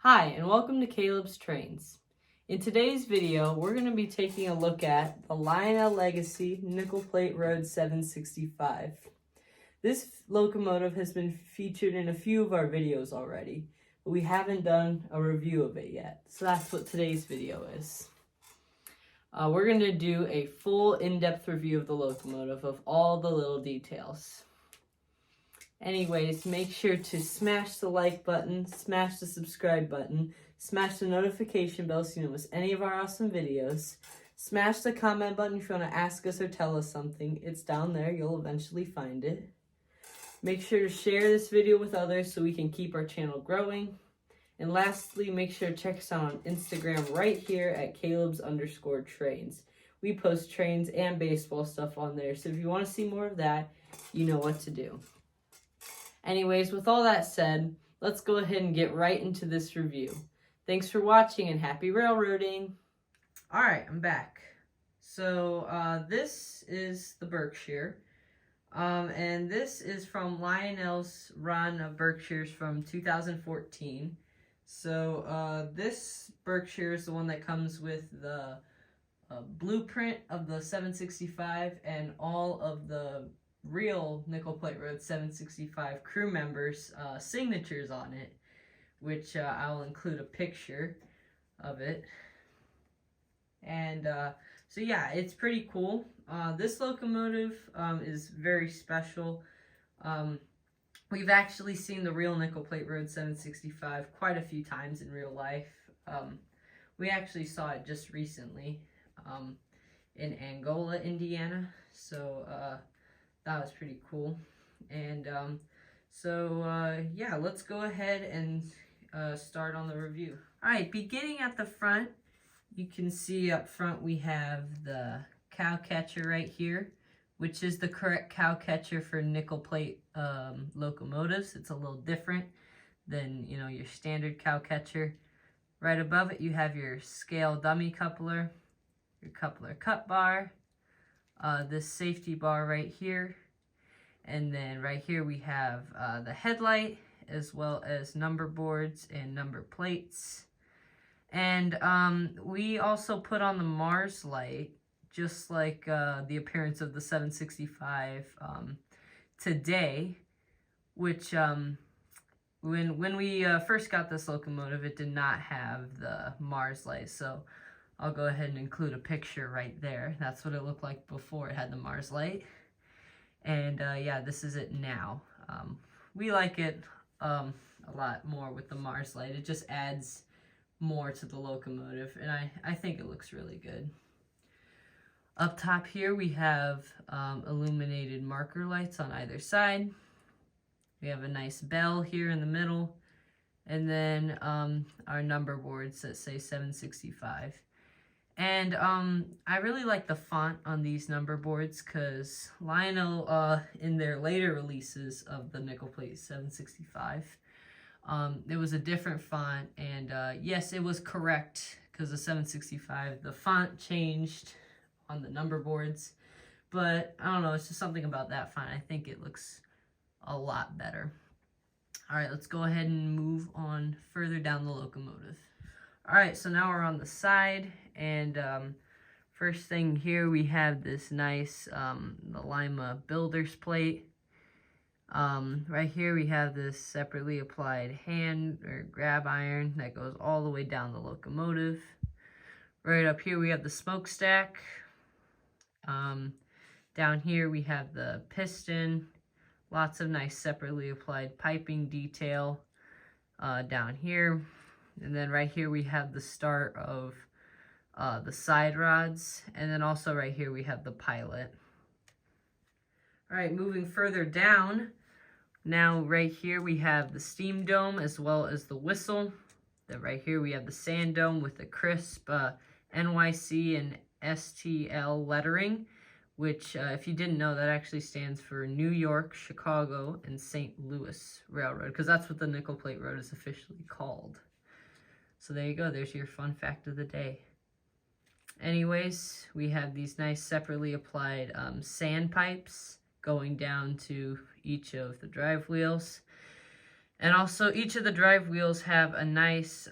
Hi, and welcome to Caleb's Trains. In today's video, we're going to be taking a look at the Lionel Legacy Nickel Plate Road 765. This locomotive has been featured in a few of our videos already, but we haven't done a review of it yet, so that's what today's video is. We're going to do a full in-depth review of the locomotive of all the little details. Anyways, make sure to smash the like button, smash the subscribe button, smash the notification bell so you don't miss any of our awesome videos. Smash the comment button if you want to ask us or tell us something. It's down there. You'll eventually find it. Make sure to share this video with others so we can keep our channel growing. And lastly, make sure to check us out on Instagram right here at Caleb's_trains. We post trains and baseball stuff on there, so if you want to see more of that, you know what to do. Anyways, with all that said, let's go ahead and get right into this review. Thanks for watching and happy railroading. Alright, I'm back. So, this is the Berkshire. And this is from Lionel's run of Berkshires from 2014. So, this Berkshire is the one that comes with the blueprint of the 765 and all of the real Nickel Plate Road 765 crew members' signatures on it, which I'll include a picture of it. And so yeah, it's pretty cool. This locomotive is very special. We've actually seen the real Nickel Plate Road 765 quite a few times in real life. We actually saw it just recently in Angola, Indiana. So that was pretty cool. And yeah, let's go ahead and start on the review. Alright, beginning at the front, you can see up front we have the cow catcher right here, which is the correct cow catcher for nickel plate locomotives. It's a little different than, you know, your standard cow catcher. Right above it you have your scale dummy coupler, your coupler cut bar, this safety bar right here, and then right here we have the headlight as well as number boards and number plates. And we also put on the Mars light, just like the appearance of the 765 today, which when we first got this locomotive, it did not have the Mars light, so I'll go ahead and include a picture right there. That's what it looked like before it had the Mars light. And yeah, this is it now. We like it a lot more with the Mars light. It just adds more to the locomotive, and I think it looks really good. Up top here we have illuminated marker lights on either side. We have a nice bell here in the middle, and then our number boards that say 765. And I really like the font on these number boards because Lionel, in their later releases of the Nickel Plate 765, it was a different font, and yes, it was correct because the 765, the font changed on the number boards, but I don't know, it's just something about that font. I think it looks a lot better. Alright, let's go ahead and move on further down the locomotive. Alright, so now we're on the side, and first thing here we have this nice the Lima Builder's plate. Right here we have this separately applied hand or grab iron that goes all the way down the locomotive. Right up here we have the smokestack. Down here we have the piston. Lots of nice separately applied piping detail down here. And then right here we have the start of the side rods. And then also right here we have the pilot. Alright, moving further down, now right here we have the steam dome as well as the whistle. Then right here we have the sand dome with the crisp NYC and STL lettering, which if you didn't know, that actually stands for New York, Chicago, and St. Louis Railroad, because that's what the Nickel Plate Road is officially called. So there you go, there's your fun fact of the day. Anyways, we have these nice separately applied sand pipes going down to each of the drive wheels. And also each of the drive wheels have a nice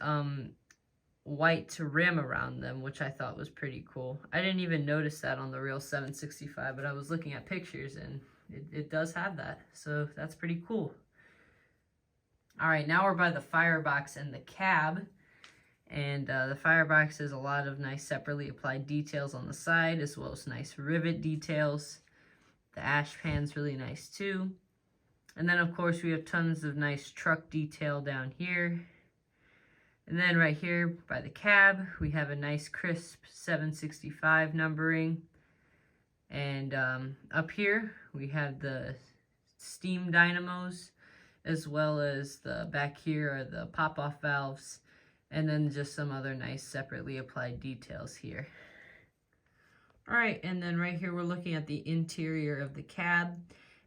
white rim around them, which I thought was pretty cool. I didn't even notice that on the real 765, but I was looking at pictures and it does have that. So that's pretty cool. All right, now we're by the firebox and the cab. And the firebox has a lot of nice separately applied details on the side, as well as nice rivet details. The ash pan's really nice too. And then of course we have tons of nice truck detail down here. And then right here by the cab, we have a nice crisp 765 numbering. And up here we have the steam dynamos, as well as the back here are the pop-off valves. And then just some other nice separately applied details here. All right, and then right here we're looking at the interior of the cab.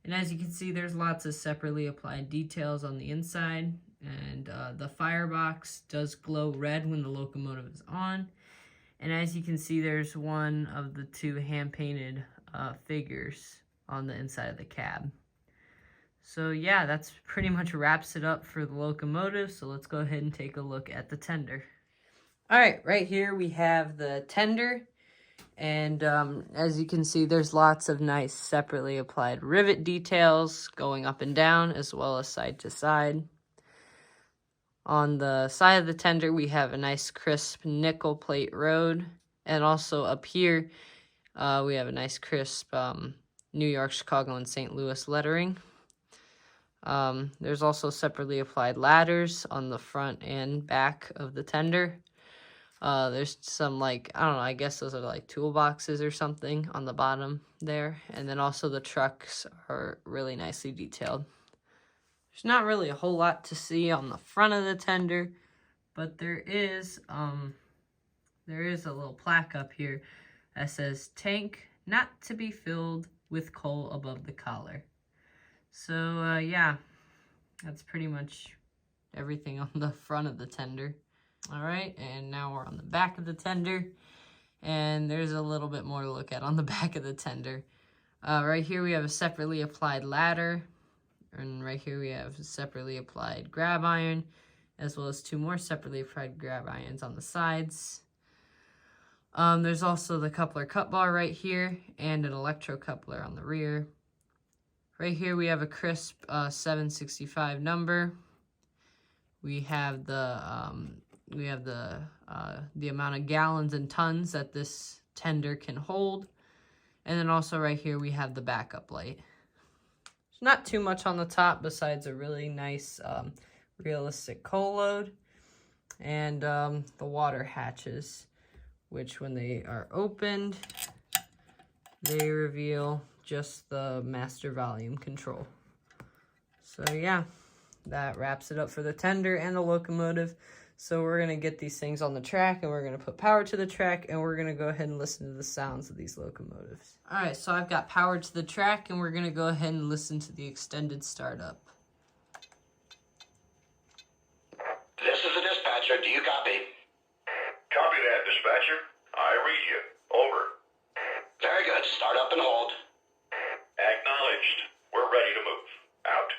And as you can see, there's lots of separately applied details on the inside. And the firebox does glow red when the locomotive is on. And as you can see, there's one of the two hand-painted figures on the inside of the cab. So yeah, that's pretty much wraps it up for the locomotive. So let's go ahead and take a look at the tender. All right, right here we have the tender. And as you can see, there's lots of nice separately applied rivet details going up and down, as well as side to side. On the side of the tender, we have a nice crisp nickel plate road. And also up here, we have a nice crisp New York, Chicago, and St. Louis lettering. There's also separately applied ladders on the front and back of the tender. There's some, like, I don't know, I guess those are like toolboxes or something on the bottom there. And then also the trucks are really nicely detailed. There's not really a whole lot to see on the front of the tender, but there is a little plaque up here that says tank not to be filled with coal above the collar. So, yeah, that's pretty much everything on the front of the tender. All right, and now we're on the back of the tender, and there's a little bit more to look at on the back of the tender. Right here we have a separately applied ladder, and right here we have a separately applied grab iron, as well as two more separately applied grab irons on the sides. There's also the coupler cut bar right here, and an electro coupler on the rear. Right here we have a crisp 765 number. We have the amount of gallons and tons that this tender can hold. And then also right here we have the backup light. There's not too much on the top besides a really nice realistic coal load. And the water hatches, which when they are opened, they reveal just the master volume control. So yeah, that wraps it up for the tender and the locomotive. So we're going to get these things on the track, and we're going to put power to the track, and we're going to go ahead and listen to the sounds of these locomotives. All right, so I've got power to the track, and we're going to go ahead and listen to the extended startup. This is the dispatcher. Do you copy? Copy that, dispatcher. I read you. Over. Very good. Start up and hold. Acknowledged. We're ready to move. Out.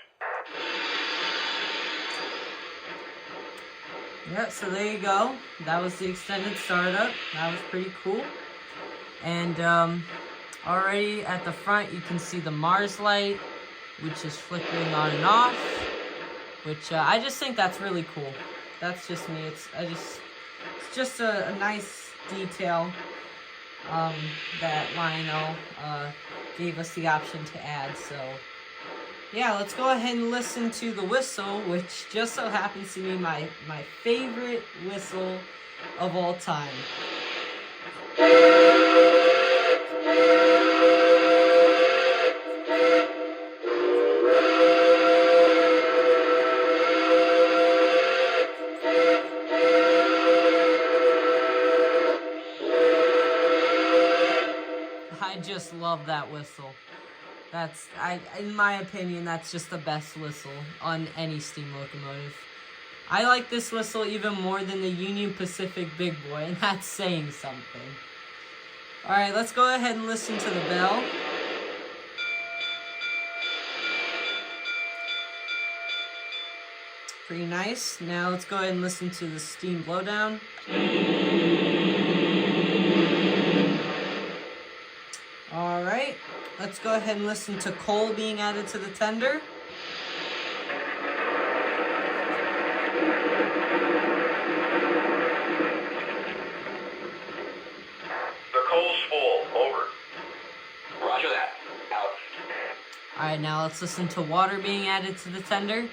Yeah, so there you go. That was the extended startup. That was pretty cool. And already at the front, you can see the Mars light, which is flickering on and off, which I just think that's really cool. That's just me. It's just a nice detail that Lionel gave us the option to add. So yeah, let's go ahead and listen to the whistle, which just so happens to be my favorite whistle of all time. I just love that whistle. In my opinion, that's just the best whistle on any steam locomotive. I like this whistle even more than the Union Pacific Big Boy, and that's saying something. Alright, let's go ahead and listen to the bell. pretty nice. Now let's go ahead and listen to the steam blowdown. All right, let's go ahead and listen to coal being added to the tender. The coal's full. Over. Roger that. Out. All right, now let's listen to water being added to the tender.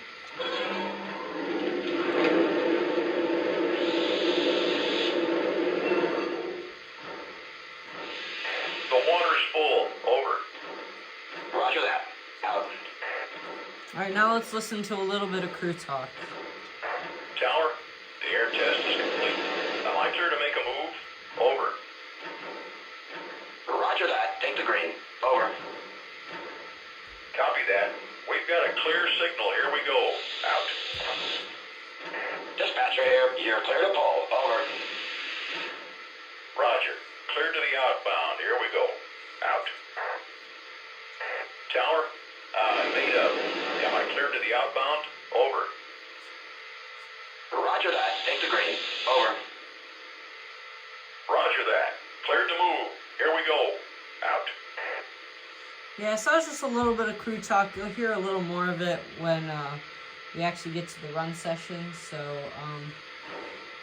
The water's full. Over. Roger that. Out. All right, now let's listen to a little bit of crew talk. Tower, the air test is complete. Am I clear to make a move? Over. Roger that. Take the green. Over. Copy that. We've got a clear signal. Here we go. Out. Dispatcher here. You're clear to pull. Over. Roger. Clear to the outbound. Here we go. Out. Tower, made up. Am I clear to the outbound? Over. Roger that. Take the green. Over. Roger that. Cleared to move. Here we go. Out. Yeah, so it's just a little bit of crew talk. You'll hear a little more of it when we actually get to the run session. So,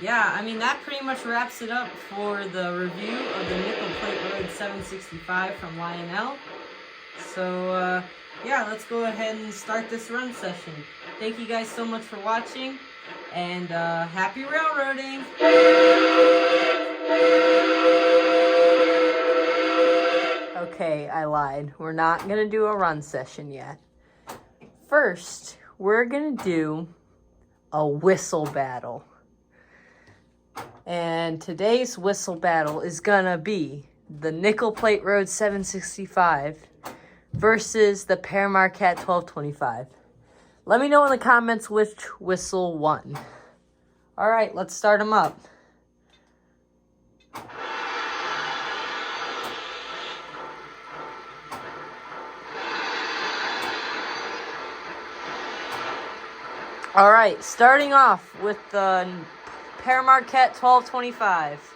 yeah, I mean, that pretty much wraps it up for the review of the Nickel Plate Road 765 from Lionel. So, yeah, let's go ahead and start this run session. Thank you guys so much for watching, and happy railroading! Okay, I lied. We're not going to do a run session yet. First, we're going to do a whistle battle. And today's whistle battle is going to be the Nickel Plate Road 765 versus the Père Marquette 1225. Let me know in the comments which whistle won. All right, let's start them up. All right, starting off with the Père Marquette 1225.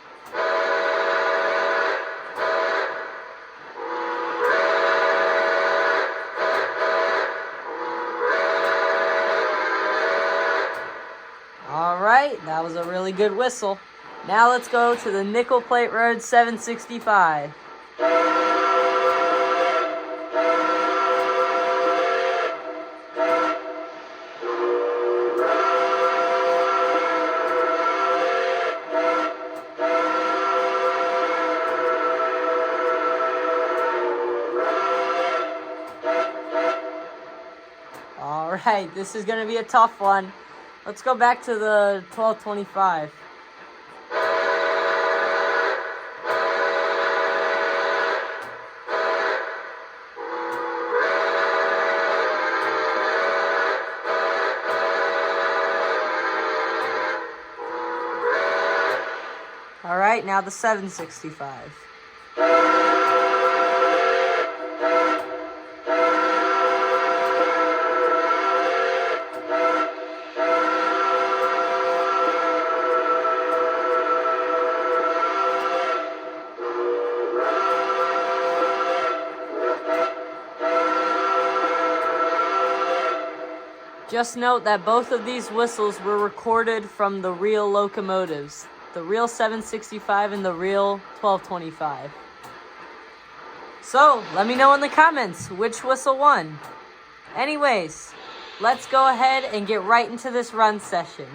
All right, that was a really good whistle. Now let's go to the Nickel Plate Road 765. All right, this is going to be a tough one. Let's go back to the 1225. All right, now the 765. Just note that both of these whistles were recorded from the real locomotives, the real 765 and the real 1225. So, let me know in the comments which whistle won. Anyways, let's go ahead and get right into this run session.